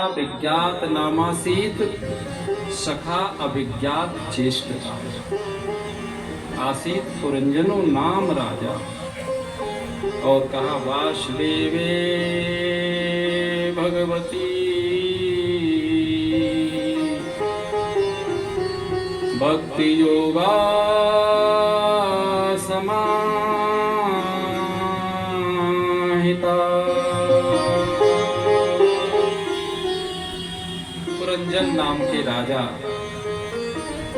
विज्ञात नामासीत सखा अभिज्ञात चेष्टता आसीत पुरंजनो नाम राजा। और कहा वासुदेवे भगवती भक्ति योगा समाहिता। पुरंजन नाम के राजा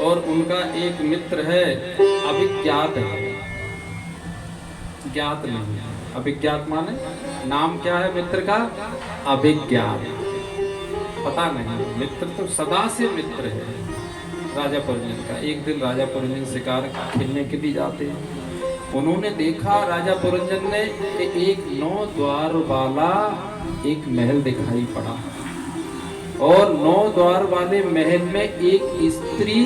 और उनका एक मित्र है, अभिज्ञात है, ज्ञात नहीं है। अभिज्ञात माने नाम क्या है मित्र का? अभिज्ञात, पता नहीं। मित्र तो सदा से मित्र है राजा पुरंजन का। एक दिन राजा पुरंजन शिकार खेलने के लिए जाते हैं। उन्होंने देखा राजा पुरंजन ने कि एक 9 द्वार वाला एक महल दिखाई पड़ा और 9 द्वार वाले महल में एक स्त्री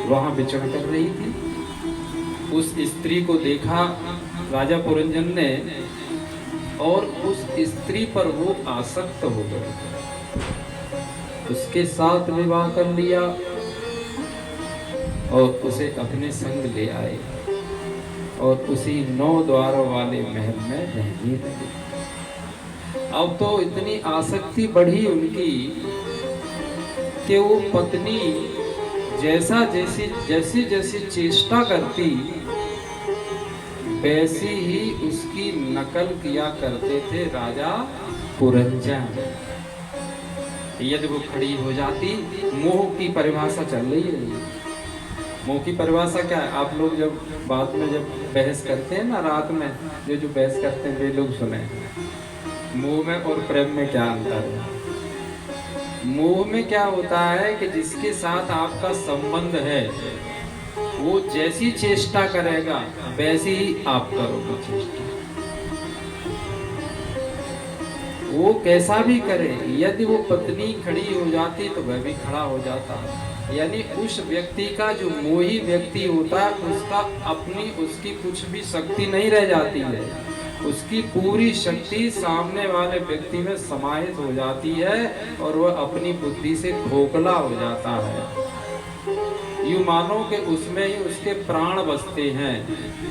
वहां विचरण कर रही थी। उस स्त्री को देखा राजा पुरंजन ने और उस स्त्री पर वो आसक्त हो गए, उसके साथ विवाह कर लिया और उसे अपने संग ले आए और उसी 9 द्वार वाले महल में रहने लगे। अब तो इतनी आसक्ति बढ़ी उनकी कि वो पत्नी जैसी जैसी चेष्टा करती वैसी ही उसकी नकल किया करते थे राजा पुरंजन। यदि वो खड़ी हो जाती, मोह की परिभाषा चल रही है। मोह की परिभाषा क्या है? आप लोग जब बाद में जब बहस करते हैं ना, रात में जो बहस करते हैं वे लोग सुने। मोह में और प्रेम में क्या अंतर है? मोह में क्या होता है कि जिसके साथ आपका संबंध है वो जैसी चेष्टा करेगा वैसी ही आप करोगे चेष्टा। वो कैसा भी करे, यदि वो पत्नी खड़ी हो जाती तो वह भी खड़ा हो जाता। यानी उस व्यक्ति का, जो मोही व्यक्ति होता है, उसकी कुछ भी शक्ति नहीं रह जाती है। उसकी पूरी शक्ति सामने वाले व्यक्ति में समाहित हो जाती है और वह अपनी बुद्धि से खोखला हो जाता है। यूं मानो कि उसमें ही उसके प्राण बसते हैं।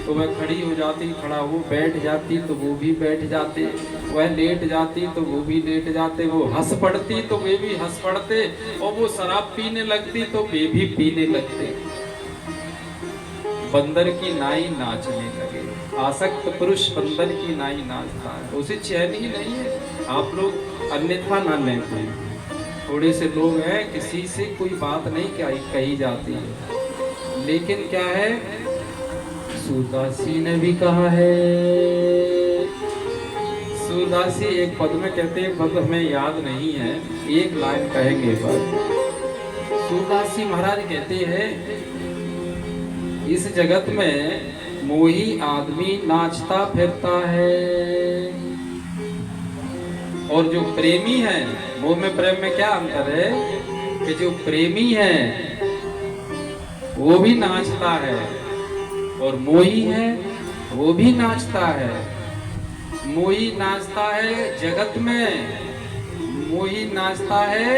तो वह खड़ी हो जाती, खड़ा हो बैठ जाती तो वो भी बैठ जाते, वह लेट जाती तो वो भी लेट जाते, वो हंस पड़ती तो वे भी हंस पड़ते, और वो शराब पीने लगती तो वे भी पीने लगते। बंदर की नाई नाचने लगे। आसक्त पुरुष बंदर की नाई नाचता है, उसे चैन ही नहीं है। आप लोग अन्यथा ना लेते। थोड़े से लोग हैं, किसी से कोई बात नहीं कही जाती है, लेकिन क्या है, सूरदासी ने भी कहा है। सूरदासी एक पद में कहते हैं, पद हमें याद नहीं है, एक लाइन कहेंगे पर। सूरदासी महाराज कहते हैं, इस जगत में मोही आदमी नाचता फिरता है और जो प्रेमी है, मोह में प्रेम में क्या अंतर है कि जो प्रेमी है वो भी नाचता है और मोही है वो भी नाचता है। मोही नाचता है जगत में, मोही नाचता है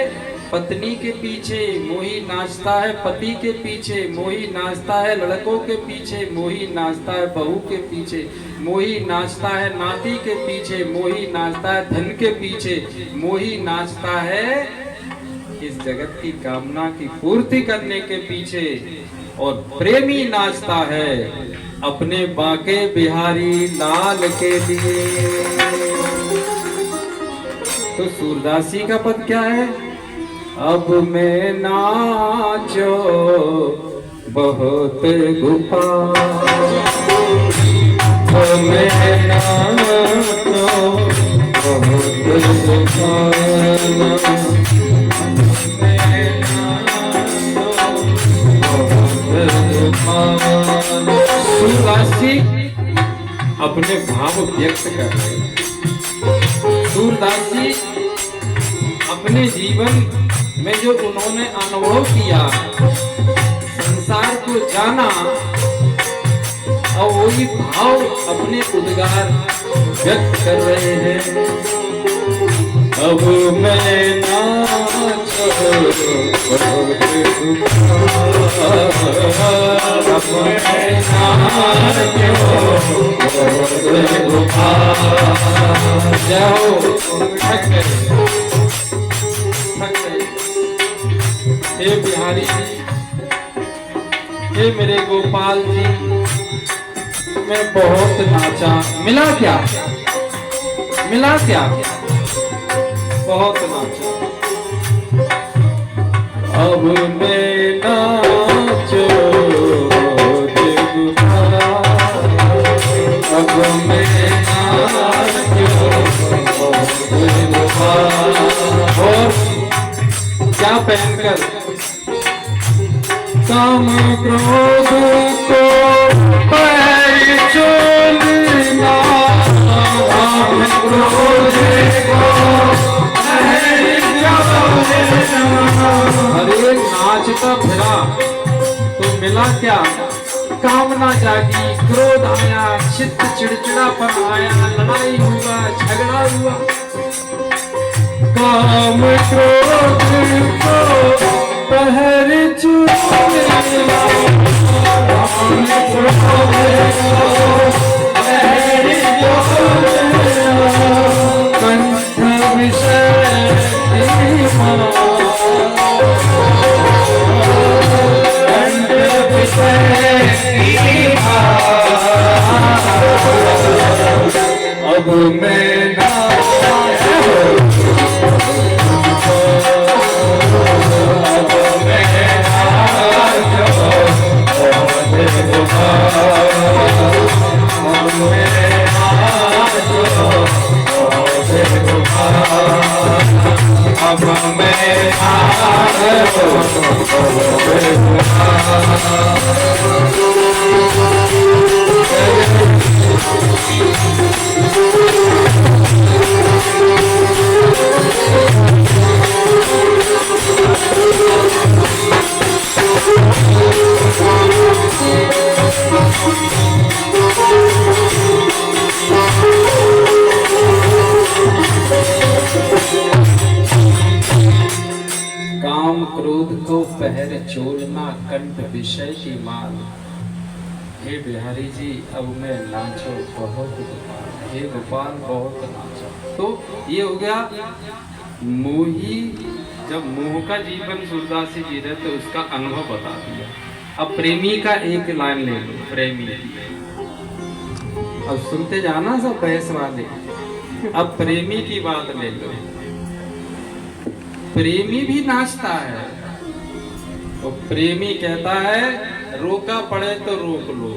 पत्नी के पीछे, मोही नाचता है पति के पीछे, मोही नाचता है लड़कों के पीछे, मोही नाचता है बहू के पीछे, मोही नाचता है नाती के पीछे, मोही नाचता है धन के पीछे, मोही नाचता है इस जगत की कामना की पूर्ति करने के पीछे, और प्रेमी नाचता है अपने बांके बिहारी लाल के लिए। तो सूरदासी का पद क्या है? अब मैं नाचो बहुत गोपाल, अब मैं नाचो बहुत गोपाल, मैं नाचो बहुत गोपाल। सूरदासी अपने भाव व्यक्त कर रहे हैं। सूरदासी अपने जीवन में जो उन्होंने अनुभव किया, संसार को जाना, और वही भाव अपने उद्गार व्यक्त कर रहे हैं। अब मैं नाचो बहुत अब मैं नाचो जाओ थक गए हे बिहारी जी, हे मेरे गोपाल जी, मैं बहुत नाचा। मिला क्या? मिला क्या? बहुत नाचा। अब मैं नाचो अब मैं नाचो और क्या पहनकर? काम क्रोध को पैर चोलना, काम क्रोध को पैर चोलना। अरे नाचता फिरा तो मिला क्या? कामना जागी, क्रोध आया, चित्त चिड़चिड़ापन आया, लड़ाई हुआ, झगड़ा हुआ। काम क्रोध को पहर चूलना, काम क्रोध को पहर चूलना। कंठ विषय अब मैं पहर चोलना, कंठ विषय की माल। हे बिहारी जी, अब मैं नाचो बहुत गोपाल, हे गोपाल बहुत नाचो। तो ये हो गया मोही। जब मोह का जीवन सूरदास जी जी रहे तो उसका अनुभव बता दिया। अब प्रेमी का एक लाइन ले लो, प्रेमी। अब सुनते जाना सब बहस वाले। अब प्रेमी की बात ले लो। प्रेमी भी नाचता है। तो प्रेमी कहता है रोका पड़े तो रोक लो,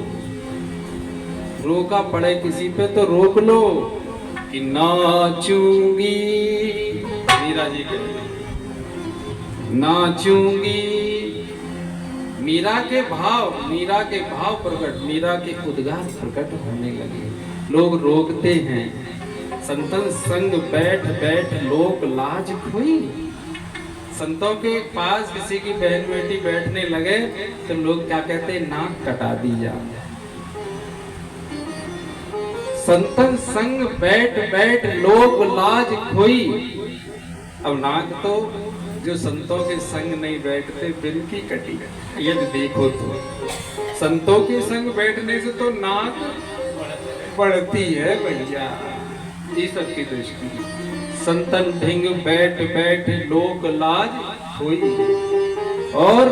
रोका पड़े किसी पे तो रोक लो कि नाचूंगी। मीरा जी कहते नाचूंगी। मीरा के भाव प्रकट, मीरा के उद्गार प्रकट होने लगे। लोग रोकते हैं। संतन संग बैठ बैठ लोक लाज खोई। संतों के पास किसी की बहन बेटी बैठने लगे तो लोग क्या कहते हैं? नाक कटा दी जाए। संतन संग बैठ बैठ लोक लाज खोई। अब नाक तो जो संतों के संग नहीं बैठते बिल की कटी। यदि देखो तो संतों के संग बैठने से तो नाक बढ़ती है भैया। इस सबकी दृष्टि संतन ढिंग बैठ बैठ लोक लाज खोई। और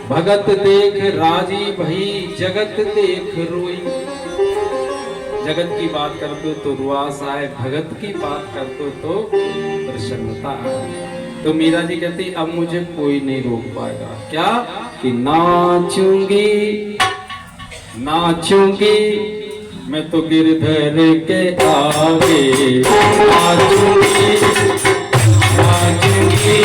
भगत देख राजी भई जगत देख रोई। जगत की बात करते तो रुआस आए, भगत की बात करते तो प्रसन्नता आए। तो मीरा जी कहती अब मुझे कोई नहीं रोक पाएगा। क्या? कि नाचूंगी नाचूंगी मैं तो गिरधर के आगे। नाचूंगी नाचूंगी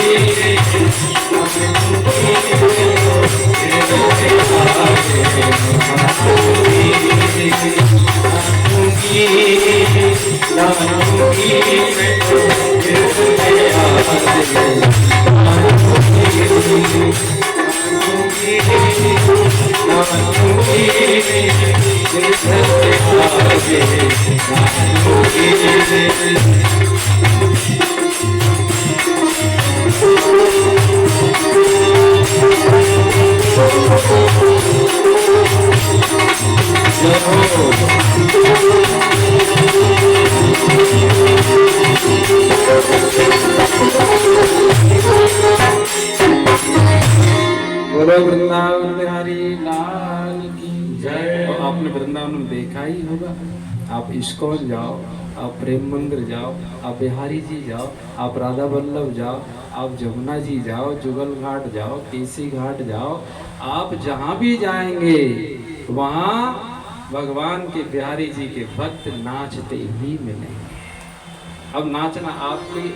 वृंदावन बिहारी लाल की जय। तो आपने वृंदावन में देखा ही होगा, आप इस्कॉन जाओ, आप प्रेम मंदिर जाओ, आप बिहारी जी जाओ, आप राधा वल्लभ जाओ, आप जमुना जी जाओ, जुगल घाट जाओ, केसी घाट जाओ, आप जहाँ भी जाएंगे वहाँ भगवान के बिहारी जी के भक्त नाचते ही मिलेंगे। अब नाचना आपकी,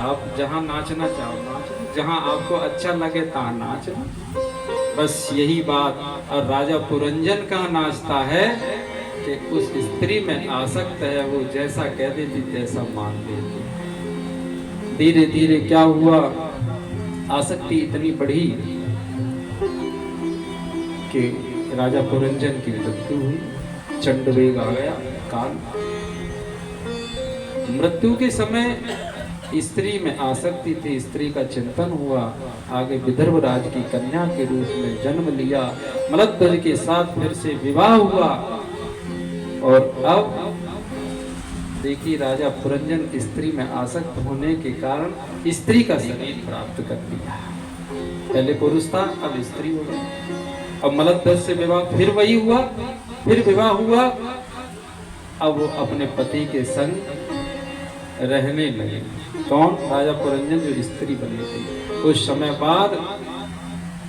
आप जहाँ नाचना चाहो नाचो, जहाँ आपको अच्छा लगे तहाँ नाचना, बस यही बात। और राजा पुरंजन का नाचता है कि उस स्त्री में आसक्त है, वो जैसा कह देती तैसा मान लेती। धीरे धीरे क्या हुआ, आसक्ति इतनी बढ़ी कि राजा पुरंजन की मृत्यु हुई। चंडवेग आ गया काल। मृत्यु के समय स्त्री में आसक्ति थी, स्त्री का चिंतन हुआ, आगे विदर्भ राज की कन्या के रूप में जन्म लिया, मलध्वज के साथ फिर से विवाह हुआ। और अब देखिए राजा पुरंजन स्त्री में आसक्त होने के कारण स्त्री का शरीर प्राप्त कर लिया। पहले पुरुष था, अब स्त्री हो गई। अब मलध्वज से विवाह, फिर वही हुआ, फिर विवाह हुआ। अब वो अपने पति के संग रहने लगे। कौन? राजा पुरंजन जो स्त्री बनी थी। कुछ समय बाद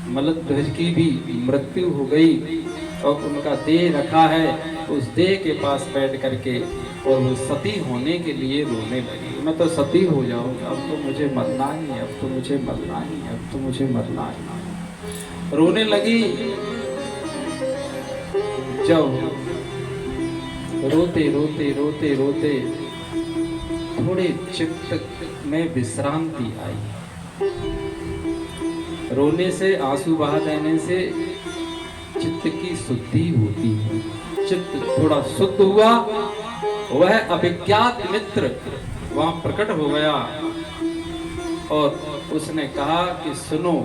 मलध्वज की भी मृत्यु हो गई और उनका देह रखा है। उस देह के पास बैठ करके और वो सती होने के लिए रोने लगी। मैं तो सती हो जाऊंगा, अब तो मुझे मरना ही है, अब तो मुझे मरना ही है, अब तो मुझे मरना ही है। रोने लगी। जब रोते रोते रोते रोते थोड़े चित्त में विश्रांति आई। रोने से, आंसू बहा देने से चित्त की शुद्धि होती है। चित्त थोड़ा शुद्ध हुआ, वह अभिज्ञात मित्र वहां प्रकट हो गया और उसने कहा कि सुनो,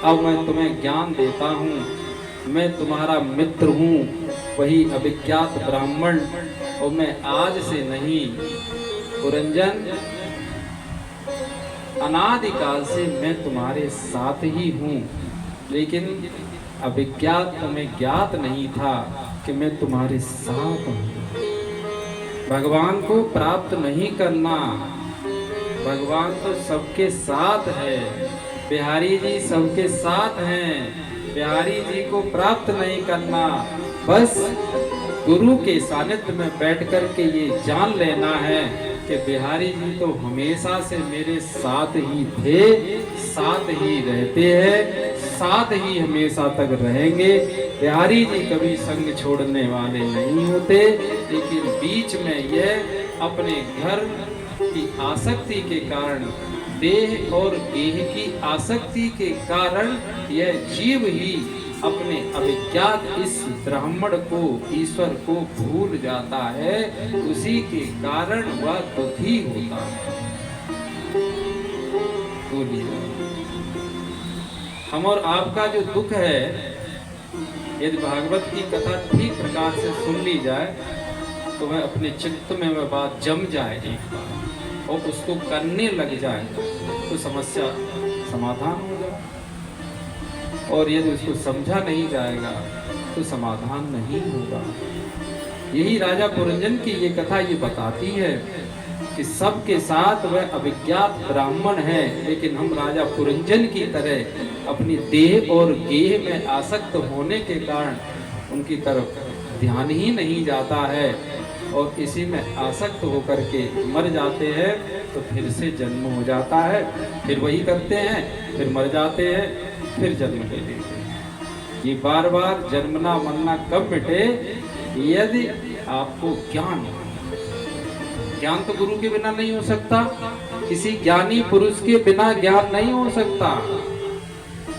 अब मैं तुम्हें ज्ञान देता हूँ, मैं तुम्हारा मित्र हूँ, वही अभिज्ञात ब्राह्मण, और मैं आज से नहीं, पुरंजन अनादिकाल से मैं तुम्हारे साथ ही हूँ, लेकिन अभिज्ञात तुम्हें ज्ञात नहीं था कि मैं तुम्हारे साथ हूँ। भगवान को प्राप्त नहीं करना, भगवान तो सबके साथ है, बिहारी जी सबके साथ हैं। बिहारी जी को प्राप्त नहीं करना, बस गुरु के सानिध्य में बैठ कर के ये जान लेना है कि बिहारी जी तो हमेशा से मेरे साथ ही थे, साथ ही रहते हैं, साथ ही हमेशा तक रहेंगे। बिहारी जी कभी संग छोड़ने वाले नहीं होते, लेकिन बीच में यह अपने घर की आसक्ति के कारण, देह और गेह की आसक्ति के कारण यह जीव ही अपने अभिज्ञात इस ब्राह्मण को, ईश्वर को भूल जाता है, उसी के कारण वह दुखी होता है। बोलिए, हम और आपका जो दुख है, यदि भागवत की कथा ठीक प्रकार से सुन ली जाए तो वह अपने चित्त में वह बात जम जाए एक बार और उसको करने लग जाए तो समस्या समाधान हो जाए, और यदि उसको समझा नहीं जाएगा तो समाधान नहीं होगा। यही राजा पुरंजन की ये कथा ये बताती है कि सबके साथ वह अभिज्ञात ब्राह्मण है, लेकिन हम राजा पुरंजन की तरह अपनी देह और गेह में आसक्त होने के कारण उनकी तरफ ध्यान ही नहीं जाता है और इसी में आसक्त होकर के मर जाते हैं। तो फिर से जन्म हो जाता है, फिर वही करते हैं, फिर मर जाते हैं, फिर जन्म ले लेते हैं। ये बार बार जन्मना मरना कब मिटे? यदि आपको ज्ञान, ज्ञान तो गुरु के बिना नहीं हो सकता, किसी ज्ञानी पुरुष के बिना ज्ञान नहीं हो सकता।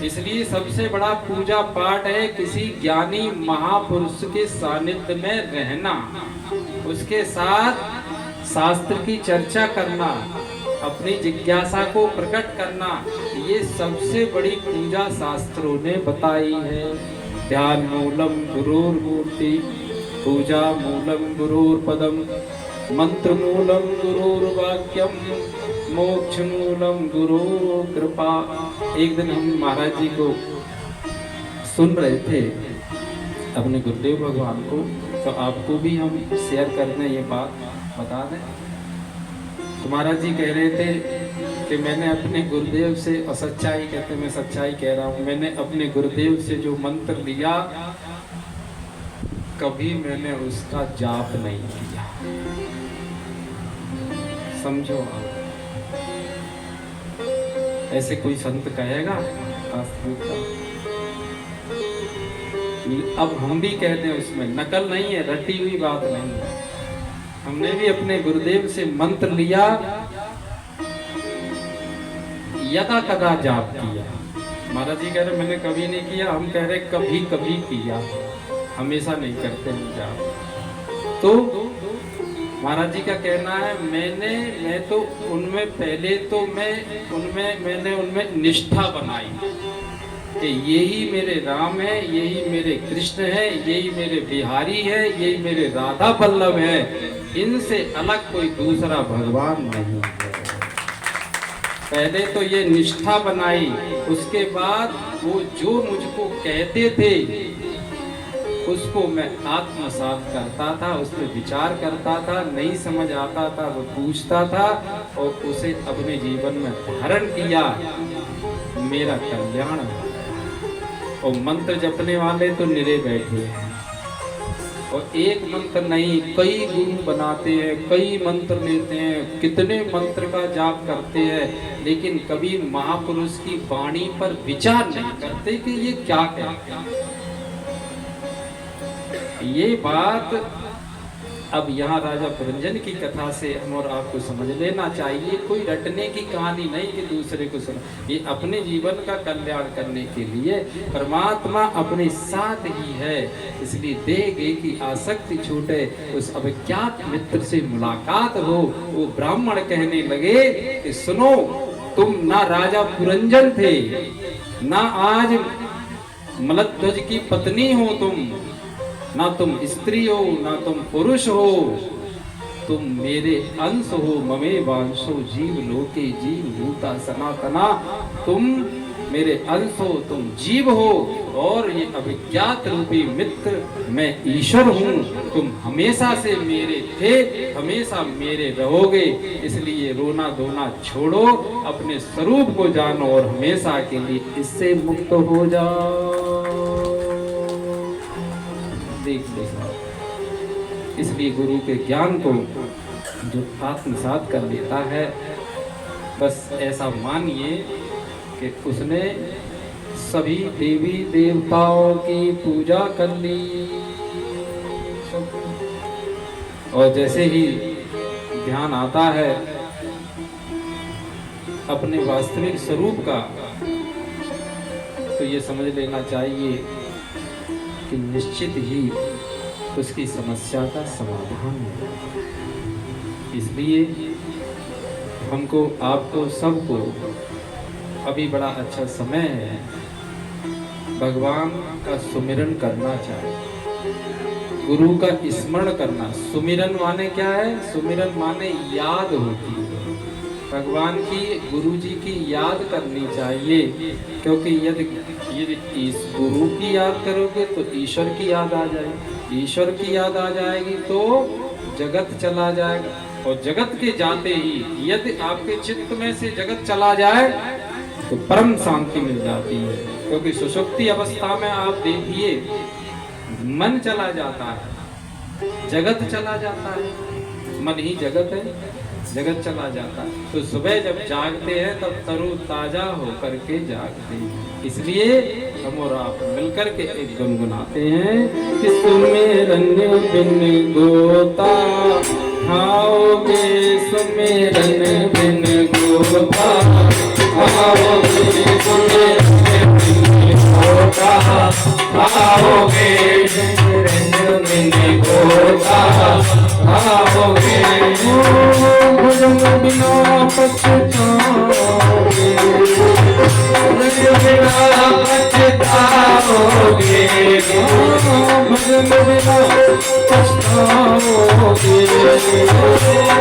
इसलिए सबसे बड़ा पूजा पाठ है किसी ज्ञानी महापुरुष के सानिध्य में रहना, उसके साथ शास्त्र की चर्चा करना, अपनी जिज्ञासा को प्रकट करना। ये सबसे बड़ी पूजा शास्त्रों ने बताई है। ध्यान मूलम गुरुर मूर्ति, पूजा मूलम गुरुर पदम, मंत्र मूलम गुरुर वाक्यम, मोक्ष मूलम गुरु कृपा। एक दिन हम महाराज जी को सुन रहे थे, अपने गुरुदेव भगवान को, तो आपको भी हम शेयर कर दें, ये बात बता दें। तो महाराज जी कह रहे थे कि मैंने अपने गुरुदेव से, और सच्चाई कहते, मैं सच्चाई कह रहा हूँ, मैंने अपने गुरुदेव से जो मंत्र लिया कभी मैंने उसका जाप नहीं किया। समझो आप, ऐसे कोई संत कहेगा अब हम भी कहते हैं, उसमें नकल नहीं है, रटी हुई बात नहीं है। हमने भी अपने गुरुदेव से मंत्र लिया, यदा कदा जाप किया। महाराज जी कह रहे मैंने कभी नहीं किया, हम कह रहे कभी कभी किया, हमेशा नहीं करते हैं जाप। तो महाराज जी का कहना है मैं तो उनमें पहले तो मैंने उनमें निष्ठा बनाई कि यही मेरे राम है, यही मेरे कृष्ण है, यही मेरे बिहारी है, यही मेरे राधा वल्लभ है, इनसे अलग कोई दूसरा भगवान नहीं है। पहले तो ये निष्ठा बनाई, उसके बाद वो जो मुझको कहते थे उसको मैं आत्मसात करता था, उस पर विचार करता था, नहीं समझ आता था वो पूछता था और उसे अपने जीवन में धारण किया, मेरा कल्याण हुआ। और मंत्र जपने वाले तो निरे बैठे हैं, और एक मंत्र नहीं कई गुरु बनाते हैं, कई मंत्र लेते हैं, कितने मंत्र का जाप करते हैं, लेकिन कभी महापुरुष की वाणी पर विचार नहीं करते कि ये क्या कहते हैं। ये बात अब यहाँ राजा पुरंजन की कथा से हम और आपको समझ लेना चाहिए। कोई रटने की कहानी नहीं कि दूसरे को सुना, ये अपने जीवन का कल्याण करने के लिए परमात्मा अपने साथ ही है। इसलिए देगे की आसक्ति छूटे, उस अज्ञात मित्र से मुलाकात हो। वो ब्राह्मण कहने लगे कि सुनो, तुम ना राजा पुरंजन थे, ना आज मलध्वज की पत्नी हो तुम, ना तुम स्त्री हो, ना तुम पुरुष हो, तुम मेरे अंश हो। ममे वांशो जीव लोके जीव भूता सनातना, तुम मेरे अंश हो, तुम जीव हो, और ये अभिज्ञात रूपी मित्र मैं ईश्वर हूँ। तुम हमेशा से मेरे थे, हमेशा मेरे रहोगे। इसलिए रोना धोना छोड़ो, अपने स्वरूप को जानो और हमेशा के लिए इससे मुक्त हो जाओ। देख लेगा। इसलिए गुरु के ज्ञान को जो आत्मसात कर लेता है, बस ऐसा मानिए कि उसने सभी देवी देवताओं की पूजा कर ली। और जैसे ही ध्यान आता है अपने वास्तविक स्वरूप का, तो ये समझ लेना चाहिए कि निश्चित ही उसकी समस्या का समाधान है। इसलिए हमको, आपको, सबको अभी बड़ा अच्छा समय है, भगवान का सुमिरन करना चाहिए, गुरु का स्मरण करना। सुमिरन माने क्या है? सुमिरन माने याद होती है, भगवान की, गुरु जी की याद करनी चाहिए। क्योंकि यदि इस गुरु की याद करोगे तो ईश्वर की याद आ जाएगी, ईश्वर की याद आ जाएगी तो जगत चला जाएगा, और जगत के जाते ही यदि आपके चित्त में से जगत चला जाए तो परम शांति मिल जाती है। क्योंकि सुषुप्ति अवस्था में आप देखिए मन चला जाता है, जगत चला जाता है, मन ही जगत है, जगत चला जाता है। तो सुबह जब जागते हैं तब तरो ताजा होकर के जागते हैं। इसलिए हम और आप मिलकर के एक गुनगुनाते हैं कि सुमिरन बिन गोता खाओगे, सुमिरन बिन गोता खाओगे, सुमिरन बिन गोता खाओगे, सुमिरन बिन गोता खाओगे, भजन बिना पछताओगे, भजन बिना पछताओगे, भजन बिना पछताओगे,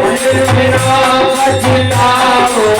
भजन बिना पछताओगे,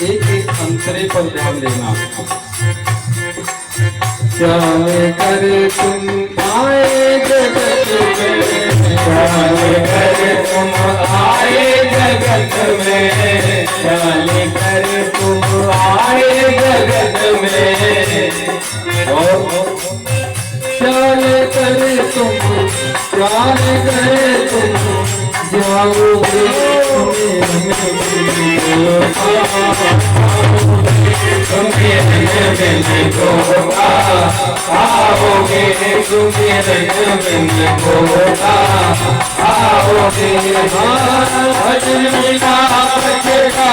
एक एक अंतरे पर ध्यान देना। चल कर तुम आए जगत में, चल कर तुम आए जगत में, चल कर तुम आए जगत में, और चल कर तुम जाओगे आओगे तुम्हें आओगे भजन बिना बचेगा।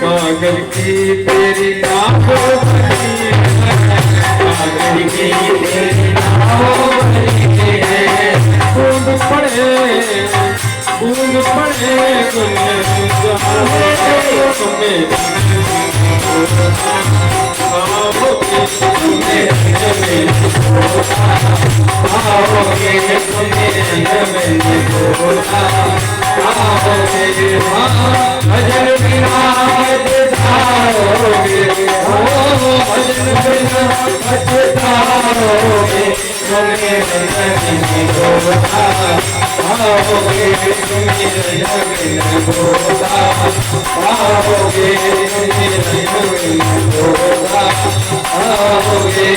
कागल की तेरी नाव बनी है, कागल की तेरी नाव बनी है, बूंद पड़े भजन बिना बचताओगे, भजन बिना बचताओगे, तुम्हें नहीं होता आओगे, तुम्हें नहीं होता आओगे, तुम्हें नहीं होता आओगे।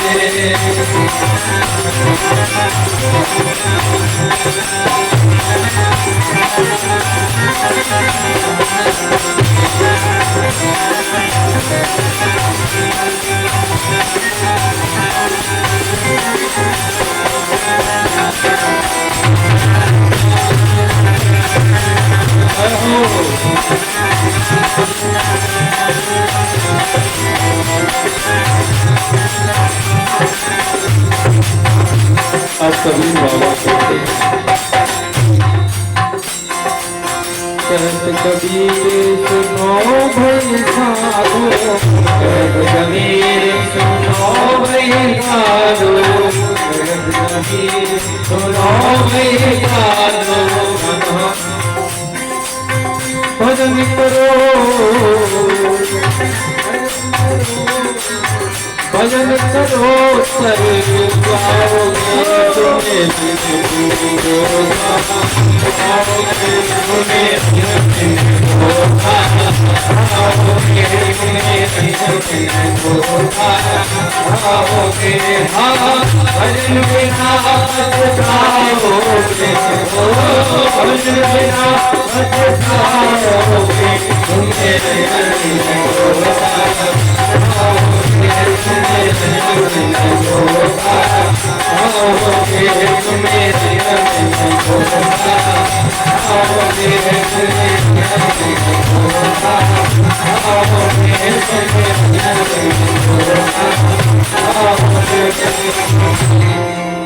Oh कहत कबीर सुनो भई साधो, कहत कबीर सुनो भई साधो, कहत कबीर सुनो भई साधो। भजन करो भजन करो सर पाओगे तुम्हें भजन बिना भजन बिना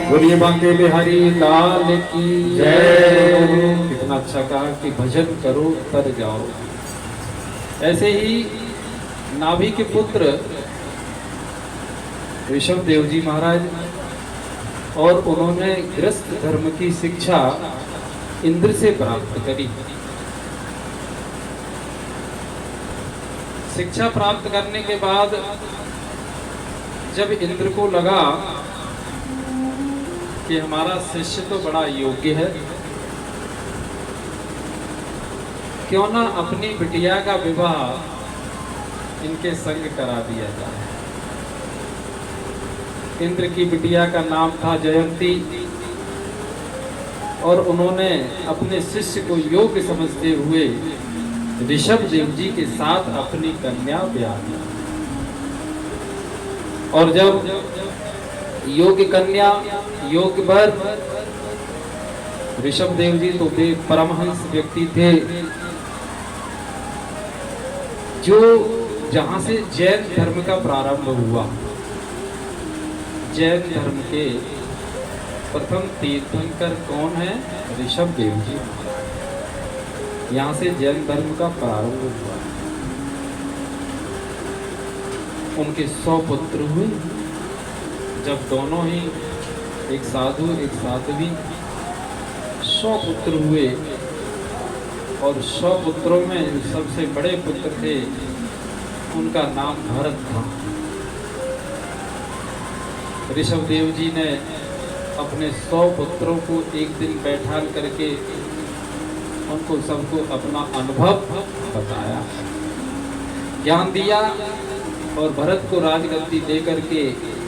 बोलिए बांके बिहारी लाल की जय। कितना अच्छा कहा कि भजन करो तर जाओ। ऐसे ही नाभि के पुत्र ऋषभ देव जी महाराज, और उन्होंने गृहस्थ धर्म की शिक्षा इंद्र से प्राप्त करी। शिक्षा प्राप्त करने के बाद जब इंद्र को लगा कि हमारा शिष्य तो बड़ा योग्य है, क्यों ना अपनी बिटिया का विवाह इनके संग करा दिया जाए। इंद्र की बिटिया का नाम था जयंती, और उन्होंने अपने शिष्य को योग्य समझते हुए ऋषभ देव जी के साथ अपनी कन्या ब्याह दी। और जब योग्य कन्या योग्य वर, ऋषभ देव जी तो वे परमहंस व्यक्ति थे, जो जहां से जैन धर्म का प्रारंभ हुआ। जैन धर्म के प्रथम तीर्थंकर कौन है? ऋषभ देव जी। यहाँ से जैन धर्म का प्रारंभ हुआ। उनके 100 पुत्र हुए। जब दोनों ही, एक साधु एक साध्वी, 100 पुत्र हुए, और 100 पुत्रों में सबसे बड़े पुत्र थे, उनका नाम भरत था। ऋषभ देव जी ने अपने 100 पुत्रों को एक दिन बैठा करके उनको सबको अपना अनुभव बताया, ज्ञान दिया, और भरत को राजगद्दी दे करके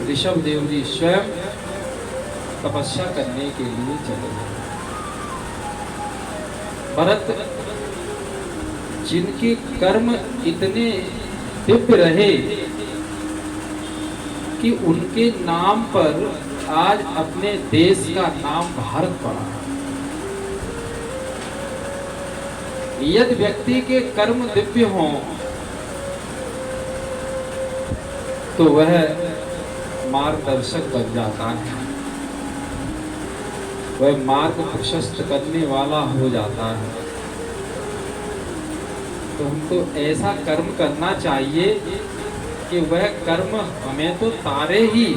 ऋषभ देव जी स्वयं तपस्या करने के लिए चले गए। भरत, जिनके कर्म इतने दिव्य रहे कि उनके नाम पर आज अपने देश का नाम भारत पड़ा। यदि व्यक्ति के कर्म दिव्य हों तो वह मार्गदर्शक बन जाता है, वह मार्ग प्रशस्त करने वाला हो जाता है। तो हमको ऐसा कर्म करना चाहिए कि वह कर्म हमें तो तारे ही,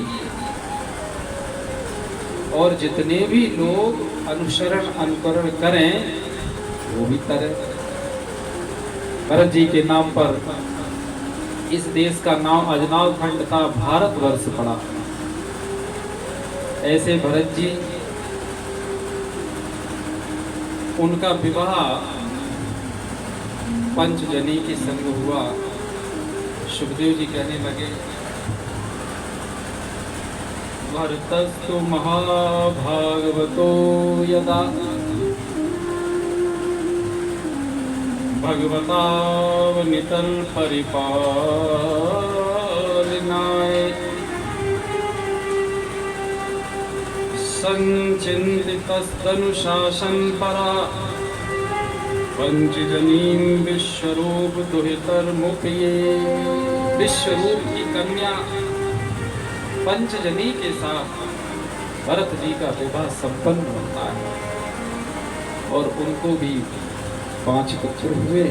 और जितने भी लोग अनुसरण अनुकरण करें वो भी तरे। भरत जी के नाम पर इस देश का नाम अजनाव खंड था, भारतवर्ष पड़ा। ऐसे भरत जी, उनका विवाह पंचजनी के संग हुआ। सुखदेव जी कहने लगे, भरतस्तु महाभागवतो यदा भगवतावनितल परिपालनाय संचिन्तितस्तनुशासन परा पंचजनीं विश्वरूप दुहितर्मुपये। विश्वरूप की कन्या पंचजनी के साथ भरत जी का विवाह संपन्न होता है, और उनको भी 5 पुत्र हुए।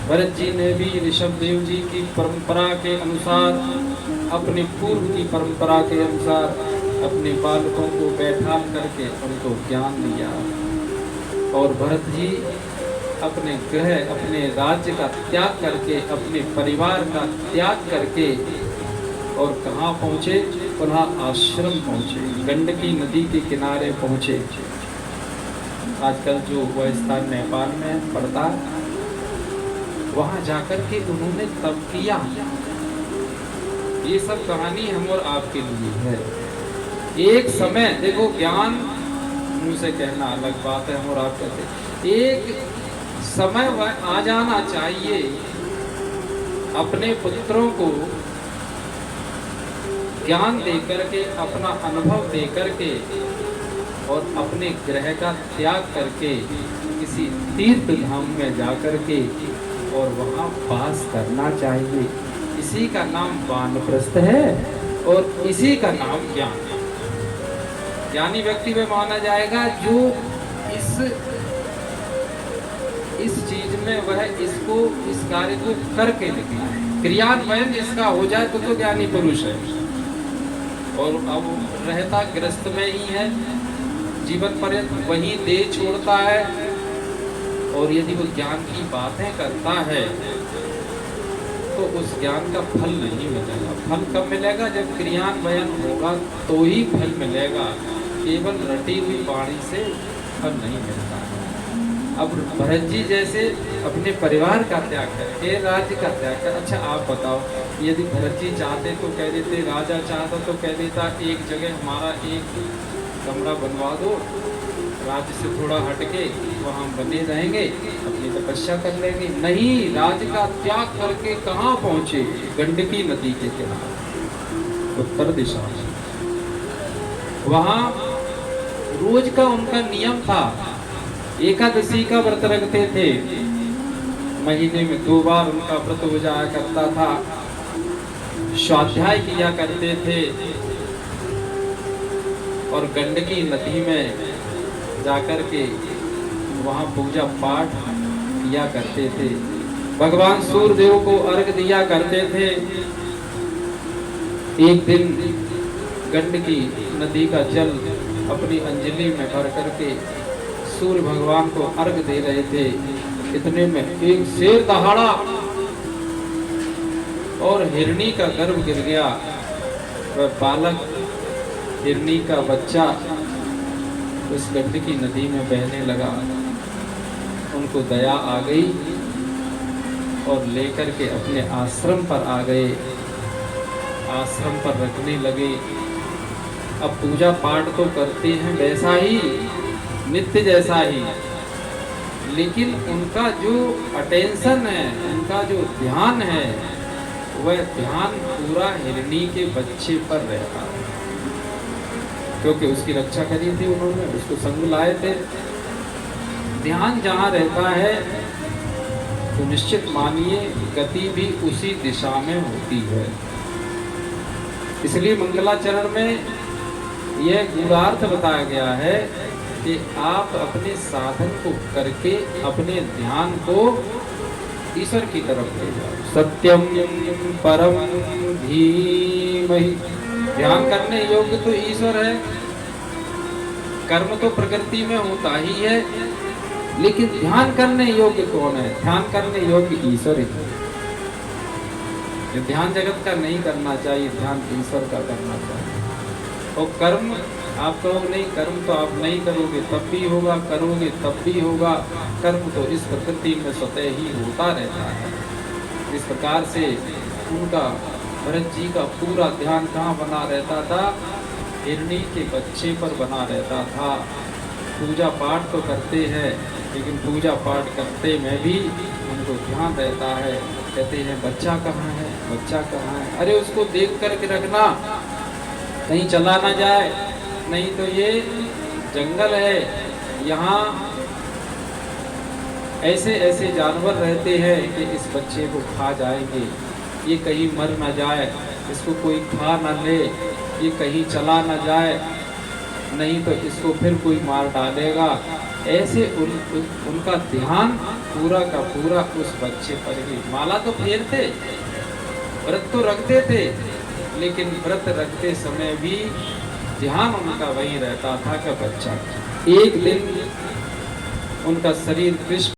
भरत जी ने भी ऋषभदेव जी की परंपरा के अनुसार, अपनी पूर्व की परंपरा के अनुसार अपने बालकों को बैठा करके उनको ज्ञान दिया। और भरत जी अपने गृह, अपने राज्य का त्याग करके, अपने परिवार का त्याग करके और कहाँ पहुँचे? पुनः आश्रम पहुँचे, गंडकी नदी के किनारे पहुँचे। आजकल जो वह स्थान नेपाल में पड़ता, वहाँ जाकर के उन्होंने तप किया। ये सब कहानी हम और आपके लिए है। एक समय देखो, ज्ञान मुँह से कहना अलग बात है, हम और आप कहते, एक समय वह आ जाना चाहिए अपने पुत्रों को ज्ञान देकर के, अपना अनुभव देकर के और अपने ग्रह का त्याग करके किसी तीर्थ धाम में जाकर के और वहाँ वास करना चाहिए। इसी का नाम वानप्रस्थ है और इसी का नाम ज्ञान है। ज्ञानी व्यक्ति में माना जाएगा जो इस चीज में वह इस कार्य को करके दिखाए, क्रियान्वयन इसका हो जाए तो ज्ञानी पुरुष है। और अब रहता ग्रस्त में ही है, जीवन पर्यंत वही देह छोड़ता है। और यदि वो ज्ञान की बातें करता है तो उस ज्ञान का फल नहीं मिलेगा। फल कब मिलेगा? जब क्रियान्वयन होगा तो ही फल मिलेगा। केवल रटी हुई वाणी से फल नहीं मिलता है। अब भरत जी जैसे अपने परिवार का त्याग करके, राज्य का त्याग कर, अच्छा आप बताओ, यदि भरत जी चाहते तो कह देते, राजा चाहता तो कह देता एक जगह हमारा एक कमरा बनवा दो, राज्य से थोड़ा हटके वहाँ बने रहेंगे, अपनी तपस्या कर लेंगे। नहीं, राज्य का त्याग करके कहाँ पहुँचे? गंडकी नदी के किनारे उत्तर दिशा में। वहाँ रोज का उनका नियम था, एकादशी का व्रत रखते थे, महीने में 2 बार उनका व्रत हो जाया करता था, स्वाध्याय किया करते थे और गंडकी नदी में जाकर के वहाँ पूजा पाठ किया करते थे। भगवान सूर्यदेव को अर्घ दिया करते थे। एक दिन गंडकी नदी का जल अपनी अंजलि में भर करके सूर्य भगवान को अर्घ दे रहे थे। इतने में एक शेर दहाड़ा और हिरनी का गर्भ गिर गया। वह बालक, हिरनी का बच्चा उस गंडकी नदी में बहने लगा। उनको दया आ गई और लेकर के अपने आश्रम पर आ गए, आश्रम पर रखने लगे। अब पूजा पाठ तो करते हैं वैसा ही, नित्य जैसा ही, लेकिन उनका जो अटेंशन है, उनका जो ध्यान है, वह ध्यान पूरा हिरनी के बच्चे पर रहता है, क्योंकि उसकी रक्षा करी थी उन्होंने, उसको संग लाए थे। ध्यान जहाँ रहता है तो निश्चित मानिए गति भी उसी दिशा में होती है। इसलिए मंगलाचरण में यह गूढ़ार्थ बताया गया है कि आप अपने साधन को करके अपने ध्यान को ईश्वर की तरफ ले जाओ। सत्यम परम धीमहि। ध्यान करने योग्य तो ईश्वर है। कर्म तो प्रकृति में होता ही है, लेकिन ध्यान करने योग्य कौन है? ध्यान करने योग्य ईश्वर ही है। ध्यान जगत का नहीं करना चाहिए, ध्यान ईश्वर का करना चाहिए। और कर्म आप करोगे नहीं, कर्म तो आप नहीं करोगे तब भी होगा, करोगे तब भी होगा। कर्म तो इस प्रकृति में स्वतः ही होता रहता है। इस प्रकार से उनका, भरत जी का पूरा ध्यान कहाँ बना रहता था? हिरनी के बच्चे पर बना रहता था। पूजा पाठ तो करते हैं, लेकिन पूजा पाठ करते में भी उनको ध्यान रहता है। कहते हैं बच्चा कहाँ है, बच्चा कहाँ है? अरे उसको देख करके रखना, कहीं चला ना जाए, नहीं तो ये जंगल है, यहाँ ऐसे ऐसे जानवर रहते हैं कि इस बच्चे को खा जाएंगे। ये कहीं मर ना जाए, इसको कोई खा ना ले, ये कहीं चला ना जाए, नहीं तो इसको फिर कोई मार डालेगा। ऐसे उनका ध्यान पूरा का पूरा उस बच्चे पर ही। माला तो फेरते, व्रत तो रखते थे, लेकिन व्रत रखते समय भी ध्यान उनका वही रहता था कि बच्चा। एक दिन उनका शरीर कृष्ण